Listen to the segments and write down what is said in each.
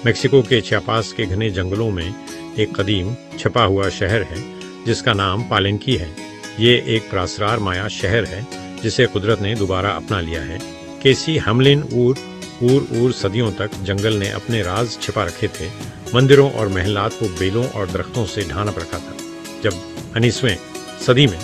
Mexico के Chiapas के घने जंगलों में एक कदीम छपा हुआ शहर है जिसका नाम पालेंकी है। ये एक प्रासरार माया शहर है जिसे कुदरत ने दोबारा अपना लिया है। केसी हमलिन ऊर सदियों तक जंगल ने अपने राज छिपा रखे थे। मंदिरों और महलात को बेलों और दरख्तों से ढांप रखा था। जब 19वीं सदी में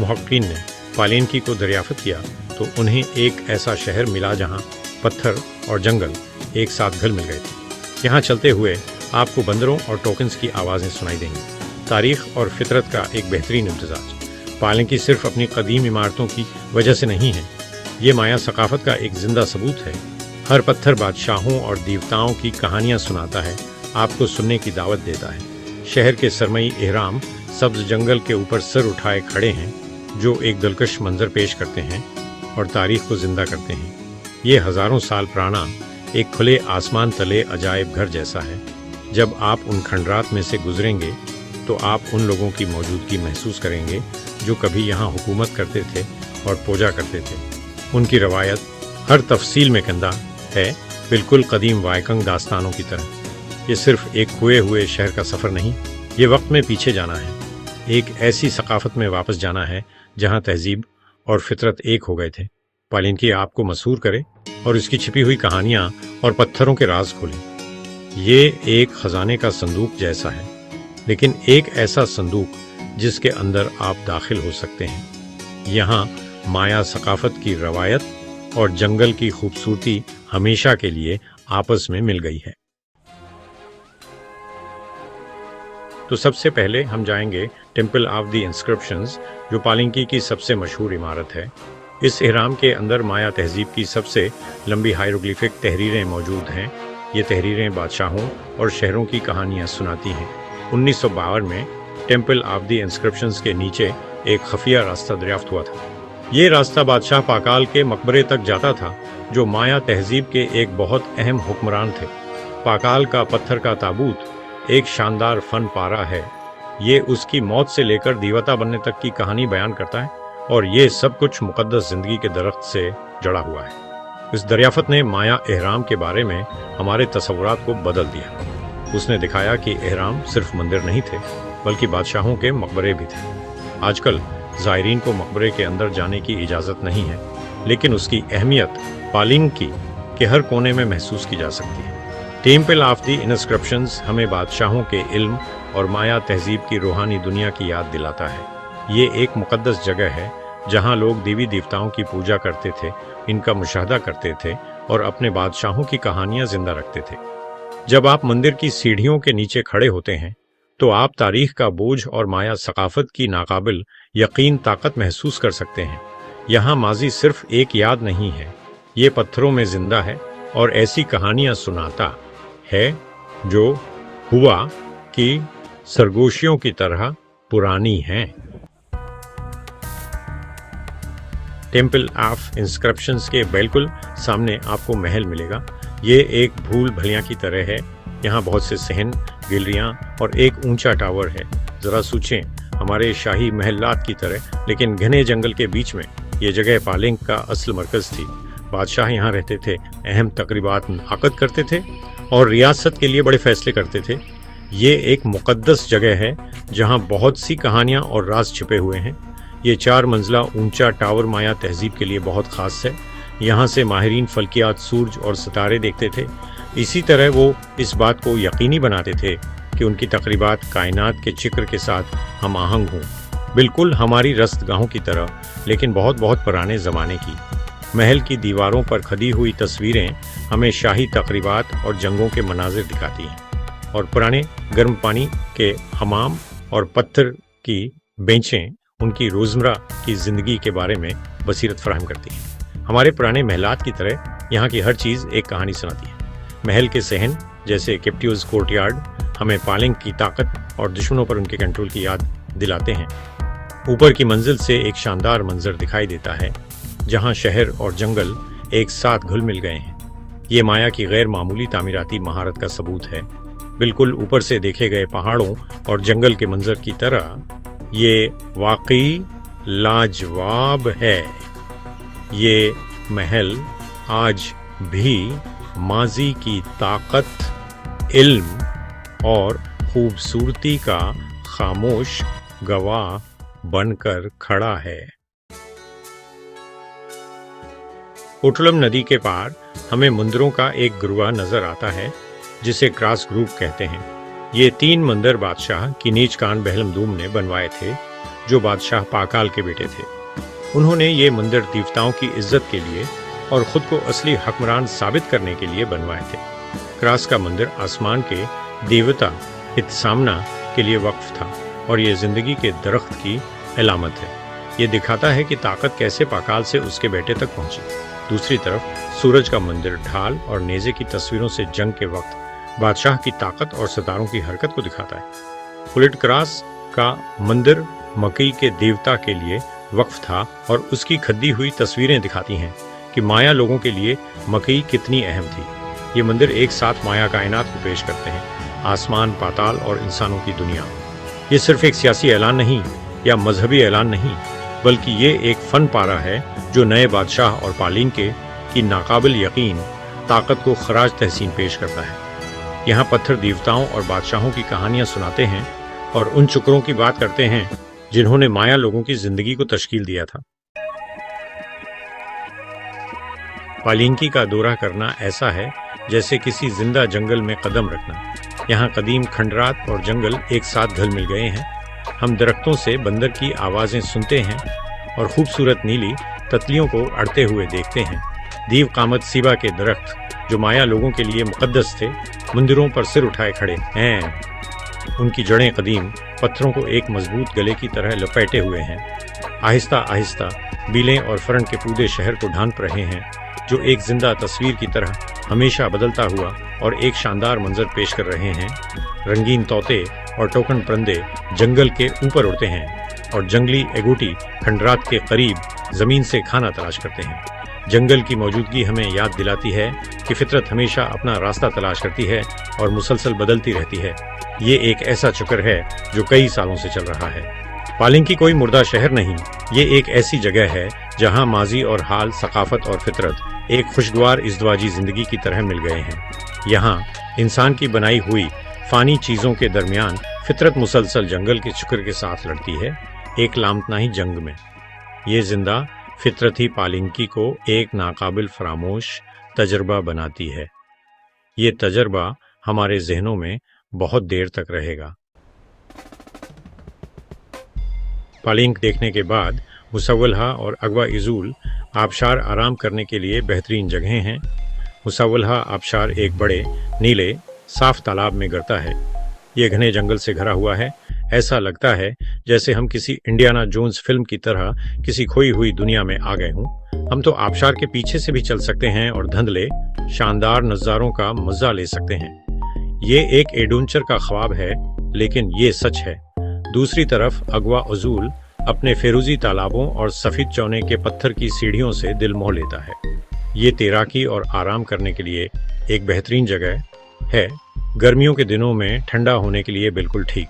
मुहक्किकीन ने पालेंकी को दरियाफ्त किया तो उन्हें एक ऐसा शहर मिला जहां पत्थर और जंगल एक साथ घुल मिल गए थे। यहाँ चलते हुए आपको बंदरों और टोकन्स की आवाज़ें सुनाई देंगी। तारीख और फितरत का एक बेहतरीन इम्तजाज। पालेंकी सिर्फ अपनी कदीम इमारतों की वजह से नहीं है, ये माया सकाफत का एक जिंदा सबूत है। हर पत्थर बादशाहों और देवताओं की कहानियाँ सुनाता है, आपको सुनने की दावत देता है। शहर के सरमई एहराम सब्ज जंगल के ऊपर सिर उठाए खड़े हैं जो एक दिलकश मंजर पेश करते हैं और तारीख को जिंदा करते हैं। ये हजारों साल पुराना एक खुले आसमान तले अजायब घर जैसा है। जब आप उन खंडरात में से गुजरेंगे तो आप उन लोगों की मौजूदगी महसूस करेंगे जो कभी यहाँ हुकूमत करते थे और पूजा करते थे। उनकी रवायत हर तफसील में कंदा है, बिल्कुल कदीम वायकंग दास्तानों की तरह। ये सिर्फ एक खोए हुए शहर का सफ़र नहीं, ये वक्त में पीछे जाना है, एक ऐसी सकाफत में वापस जाना है जहाँ तहजीब और फितरत एक हो गए थे। पालेंकी आपको मसूर करे और इसकी छिपी हुई कहानियाँ और पत्थरों के राज खोले। ये एक खजाने का संदूक जैसा है, लेकिन एक ऐसा संदूक जिसके अंदर आप दाखिल हो सकते हैं। यहाँ माया सकाफत की रवायत और जंगल की खूबसूरती हमेशा के लिए आपस में मिल गई है। तो सबसे पहले हम जाएंगे टेम्पल ऑफ द इंस्क्रिप्शंस, जो पालेंकी की सबसे मशहूर इमारत है। इस एहराम के अंदर माया तहजीब की सबसे लंबी हायरोग्लिफिक तहरीरें मौजूद हैं। ये तहरीरें बादशाहों और शहरों की कहानियाँ सुनाती हैं। 1952 में टेम्पल ऑफ द इंस्क्रिप्शंस के नीचे एक खफिया रास्ता दरियाफ्त हुआ था। ये रास्ता बादशाह पाकाल के मकबरे तक जाता था, जो माया तहजीब के एक बहुत अहम हुक्मरान थे। पाकाल का पत्थर का ताबूत एक शानदार फन पारा है। ये उसकी मौत से लेकर देवता बनने तक की कहानी बयान करता है और ये सब कुछ मुकद्दस जिंदगी के दरख्त से जड़ा हुआ है। इस दरियाफत ने माया एहराम के बारे में हमारे तसव्वुरात को बदल दिया। उसने दिखाया कि एहराम सिर्फ मंदिर नहीं थे, बल्कि बादशाहों के मकबरे भी थे। आजकल ज़ायरीन को मकबरे के अंदर जाने की इजाज़त नहीं है, लेकिन उसकी अहमियत पालेंकी के हर कोने में महसूस की जा सकती है। टेम्पल ऑफ द इंस्क्रिप्शंस हमें बादशाहों के इल्म और माया तहजीब की रूहानी दुनिया की याद दिलाता है। ये एक मुकद्दस जगह है जहाँ लोग देवी देवताओं की पूजा करते थे, इनका मुशाहदा करते थे और अपने बादशाहों की कहानियाँ जिंदा रखते थे। जब आप मंदिर की सीढ़ियों के नीचे खड़े होते हैं तो आप तारीख का बोझ और माया सकाफत की नाकाबिल यकीन ताकत महसूस कर सकते हैं। यहाँ माजी सिर्फ एक याद नहीं है, ये पत्थरों में जिंदा है और ऐसी कहानियाँ सुनाता है जो हुआ कि सरगोशियों की तरह पुरानी हैं। टेम्पल ऑफ इंस्क्रिप्शंस के बिल्कुल सामने आपको महल मिलेगा। ये एक भूल भलियाँ की तरह है। यहाँ बहुत से सहन, गैलरियाँ और एक ऊंचा टावर है। ज़रा सोचें, हमारे शाही महलात की तरह, लेकिन घने जंगल के बीच में ये जगह पालेंक का असल मरकज़ थी। बादशाह यहाँ रहते थे, अहम तकरीबात मुनअक़द करते थे और रियासत के लिए बड़े फैसले करते थे। ये एक मुक़द्दस जगह है जहाँ बहुत सी कहानियाँ और राज छिपे हुए हैं। ये 4 मंजिला ऊंचा टावर माया तहजीब के लिए बहुत ख़ास है। यहाँ से माहिरीन फल्कियात सूरज और सितारे देखते थे। इसी तरह वो इस बात को यकीनी बनाते थे कि उनकी तकरीबात कायनात के चिक्र के साथ हम आहंग हों, बिल्कुल हमारी रस्तगाहों की तरह, लेकिन बहुत बहुत पुराने ज़माने की। महल की दीवारों पर खदी हुई तस्वीरें हमें शाही तकरीबात और जंगों के मनाजिर दिखाती हैं और पुराने गर्म पानी के हमाम और पत्थर की बेंचें उनकी रोज़मर्रा की ज़िंदगी के बारे में बसीरत फराहम करती हैं। हमारे पुराने महलात की तरह यहाँ की हर चीज़ एक कहानी सुनाती है। महल के सहन जैसे केप्टिव्स कोर्टयार्ड हमें पालेंक की ताकत और दुश्मनों पर उनके कंट्रोल की याद दिलाते हैं। ऊपर की मंजिल से एक शानदार मंजर दिखाई देता है जहाँ शहर और जंगल एक साथ घुल मिल गए हैं। ये माया की गैर मामूली तामीराती महारत का सबूत है। बिल्कुल ऊपर से देखे गए पहाड़ों और जंगल के मंजर की तरह ये वाकई लाजवाब है। ये महल आज भी माजी की ताकत इल्म और खूबसूरती का खामोश गवाह बनकर खड़ा है। कोटलम नदी के पार हमें मंदिरों का एक गुरुआ नजर आता है जिसे क्रास ग्रुप कहते हैं। ये 3 मंदिर बादशाह कीनीच खान बेहलमदूम ने बनवाए थे, जो बादशाह पाकाल के बेटे थे। उन्होंने ये मंदिर देवताओं की इज्जत के लिए और खुद को असली हुक्मरान साबित करने के लिए बनवाए थे। क्रास का मंदिर आसमान के देवता इत्सामना के लिए वक्फ था और ये जिंदगी के दरख्त की अलामत है। ये दिखाता है कि ताकत कैसे पाकाल से उसके बेटे तक पहुंची। दूसरी तरफ सूरज का मंदिर ढाल और नेज़े की तस्वीरों से जंग के वक्त बादशाह की ताकत और सितारों की हरकत को दिखाता है। पुलिट क्रास का मंदिर मकई के देवता के लिए वक्फ था और उसकी खद्दी हुई तस्वीरें दिखाती हैं कि माया लोगों के लिए मकई कितनी अहम थी। ये मंदिर एक साथ माया कायनात को पेश करते हैं, आसमान, पाताल और इंसानों की दुनिया। ये सिर्फ एक सियासी ऐलान नहीं या मजहबी ऐलान नहीं, बल्कि ये एक फन पारा है जो नए बादशाह और पालिंके की नाकाबिल यकीन ताकत को खराज तहसीन पेश करता है। यहाँ पत्थर देवताओं और बादशाहों की कहानियां सुनाते हैं और उन शुक्रों की बात करते हैं जिन्होंने माया लोगों की जिंदगी को तश्कील दिया था। पालिंकी का दौरा करना ऐसा है जैसे किसी जिंदा जंगल में कदम रखना। यहाँ कदीम खंडरात और जंगल एक साथ घुल मिल गए हैं। हम दरख्तों से बंदर की आवाजें सुनते हैं और खूबसूरत नीली तितलियों को अड़ते हुए देखते हैं। दीव कामत सीबा के दरख्त जो माया लोगों के लिए मुकद्दस थे, मंदिरों पर सिर उठाए खड़े हैं। उनकी जड़ें कदीम पत्थरों को एक मजबूत गले की तरह लपेटे हुए हैं। आहिस्ता आहिस्ता बीलें और फरन के पूरे शहर को ढांप रहे हैं, जो एक जिंदा तस्वीर की तरह हमेशा बदलता हुआ और एक शानदार मंजर पेश कर रहे हैं। रंगीन तोते और टोकन परिंदे जंगल के ऊपर उड़ते हैं और जंगली एगूटी खंडरात के करीब जमीन से खाना तलाश करते हैं। जंगल की मौजूदगी हमें याद दिलाती है कि फितरत हमेशा अपना रास्ता तलाश करती है और मुसलसल बदलती रहती है। ये एक ऐसा चक्र है जो कई सालों से चल रहा है। पालिंकी कोई मुर्दा शहर नहीं, ये एक ऐसी जगह है जहां माजी और हाल, सकाफत और फितरत एक खुशगवार इज़्दवाजी जिंदगी की तरह मिल गए हैं। यहाँ इंसान की बनाई हुई फानी चीजों के दरमियान फितरत मुसलसल जंगल के शुक्र के साथ लड़ती है, एक लामतनाही जंग में। ये जिंदा फितरत ही पालिंकी को एक नाकाबिल फरामोश तजर्बा बनाती है। ये तजर्बा हमारे जहनों में बहुत देर तक रहेगा। पालिंक देखने के बाद मुसव्वलहा और अगवा इजूल आबशार आराम करने के लिए बेहतरीन जगहें हैं। मुसव्वलहा आबशार एक बड़े नीले साफ तालाब में गिरता है। ये घने जंगल से घरा हुआ है। ऐसा लगता है जैसे हम किसी इंडियाना जोन्स फिल्म की तरह किसी खोई हुई दुनिया में आ गए हों। हम तो आबशार के पीछे से भी चल सकते हैं और धुंधले शानदार नज़ारों का मजा ले सकते हैं। ये एक एडवेंचर का ख्वाब है, लेकिन ये सच है। दूसरी तरफ अगवा अजूल अपने फेरूजी तालाबों और सफेद चौने के पत्थर की सीढ़ियों से दिल मोह लेता है। ये तैराकी और आराम करने के लिए एक बेहतरीन जगह है, गर्मियों के दिनों में ठंडा होने के लिए बिल्कुल ठीक।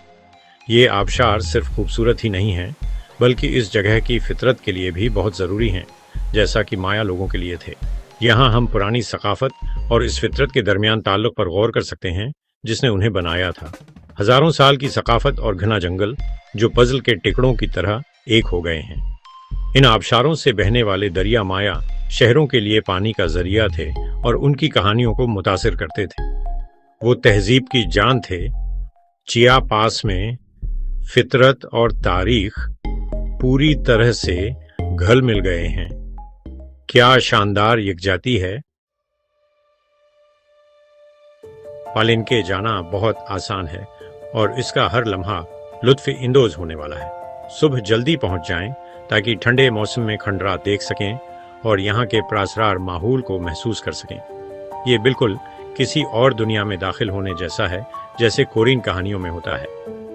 ये आबशार सिर्फ खूबसूरत ही नहीं है, बल्कि इस जगह की फितरत के लिए भी बहुत ज़रूरी हैं, जैसा कि माया लोगों के लिए थे। यहाँ हम पुरानी सकाफत और इस फितरत के दरमियान ताल्लुक पर गौर कर सकते हैं जिसने उन्हें बनाया था। हजारों साल की सकाफत और घना जंगल जो पजल के टिकड़ों की तरह एक हो गए हैं। इन आबशारों से बहने वाले दरिया माया शहरों के लिए पानी का जरिया थे और उनकी कहानियों को मुतासिर करते थे। वो तहजीब की जान थे। चिया पास में फितरत और तारीख पूरी तरह से घुल मिल गए हैं। क्या शानदार यकजाती है। पालिंके जाना बहुत आसान है और इसका हर लम्हा लुत्फ इंदोज होने वाला है। सुबह जल्दी पहुंच जाएं ताकि ठंडे मौसम में खंडरात देख सकें और यहाँ के प्रासरार माहौल को महसूस कर सकें। ये बिल्कुल किसी और दुनिया में दाखिल होने जैसा है, जैसे कोरियन कहानियों में होता है।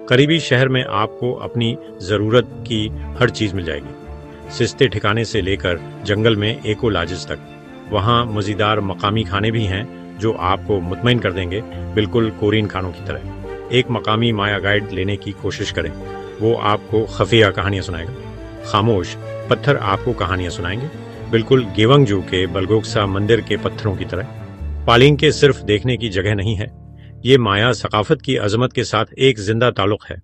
करीबी शहर में आपको अपनी ज़रूरत की हर चीज़ मिल जाएगी, सस्ते ठिकाने से लेकर जंगल में एकोलॉजिस तक। वहाँ मज़ेदार मकामी खाने भी हैं जो आपको मुतमईन कर देंगे, बिल्कुल कोरियन खानों की तरह। एक मकामी माया गाइड लेने की कोशिश करें, वो आपको खफिया कहानियाँ सुनाएगा। खामोश पत्थर आपको कहानियाँ सुनाएंगे, बिल्कुल गेवंगजू के बलगोक्सा मंदिर के पत्थरों की तरह। पालिंके सिर्फ देखने की जगह नहीं है, یہ مایا ثقافت کی عظمت کے ساتھ ایک زندہ تعلق ہے۔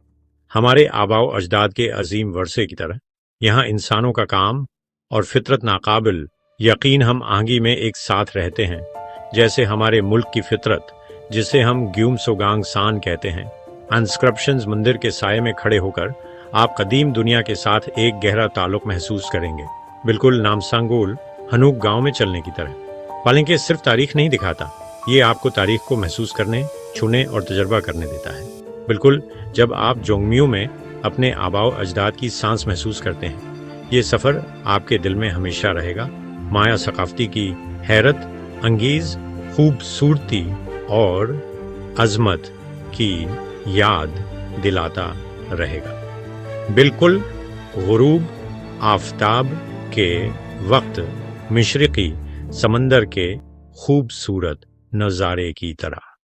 ہمارے آباء و اجداد کے عظیم ورثے کی طرح یہاں انسانوں کا کام اور فطرت ناقابل یقین ہم آہنگی میں ایک ساتھ رہتے ہیں، جیسے ہمارے ملک کی فطرت جسے ہم گیوم سوگانگ سان کہتے ہیں۔ انسکرپشنز مندر کے سائے میں کھڑے ہو کر آپ قدیم دنیا کے ساتھ ایک گہرا تعلق محسوس کریں گے، بالکل نامسانگول ہنوک گاؤں میں چلنے کی طرح۔ پالنکے صرف تاریخ نہیں دکھاتا، یہ آپ کو تاریخ کو محسوس کرنے، چھونے اور تجربہ کرنے دیتا ہے۔ بالکل جب آپ جونگمیو میں اپنے آباء و اجداد کی سانس محسوس کرتے ہیں، یہ سفر آپ کے دل میں ہمیشہ رہے گا، مایا ثقافتی کی حیرت انگیز خوبصورتی اور عظمت کی یاد دلاتا رہے گا۔ بالکل غروب آفتاب کے وقت مشرقی سمندر کے خوبصورت نظارے کی طرح۔